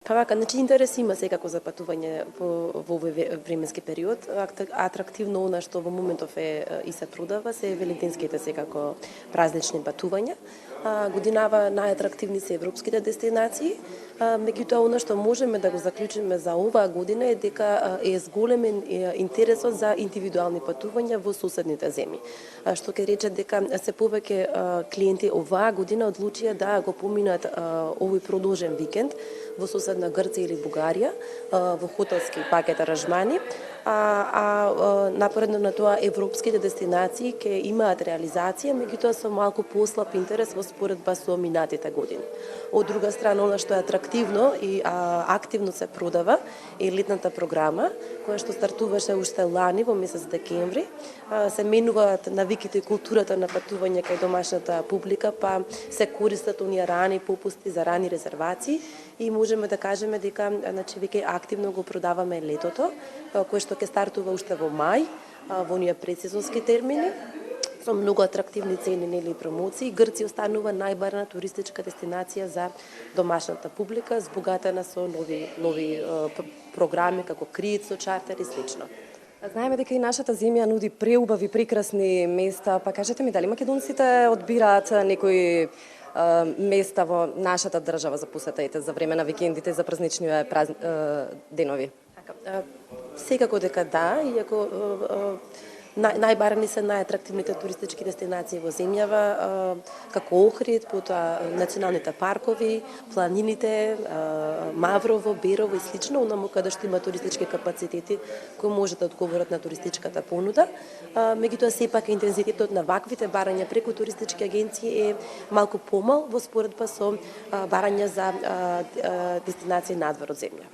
Па вака, значи интерес има секако за патување во овој временски период. Атрактивно она што во моментов и се продава се великденските секако празнични патувања. Годинава најатрактивни се европските дестинации, меѓутоа она што можеме да го заклучиме за оваа година е дека е зголемен интересот за индивидуални патувања во соседните земји. Што ќе рече дека се повеќе клиенти оваа година одлучија да го поминат овој продолжен викенд во соседна Грција или Бугарија, во хотелски пакет аранжмани, напоредно на тоа европските дестинации ќе имаат реализација, меѓутоа со малку послаб интерес во споредба со минатите години. Од друга страна, она што е атрактивно и активно се продава е летната програма, која што стартуваше уште лани во месец декември. Се менуваат навиките и културата на патување кај домашната публика, па се користат оние рани попусти за рани резервации и можеме да кажеме дека значи веќе активно го продаваме летото, кое што ќе стартува уште во мај, во оние предсезонски термини, со многу атрактивни цени нели промоции. Грција останува најбарна туристичка дестинација за домашната публика, збогатена со нови програми како криит со чартер и слично. Знаеме дека и нашата земја нуди преубави, прекрасни места, па кажете ми дали македонците одбираат некои места во нашата држава за посетаите за време на викендите, за празнични денови? Секако дека да, иако најбарани се најатрактивните туристички дестинации во земјава, како Охрид, потоа националните паркови, планините, Маврово, Берово и слично, онаму каде што има туристички капацитети кои може да одговорат на туристичката понуда. Меѓутоа сепак интензитетот на ваквите барања преку туристички агенции е малку помал во споредба со барања за дестинации надвор од земја.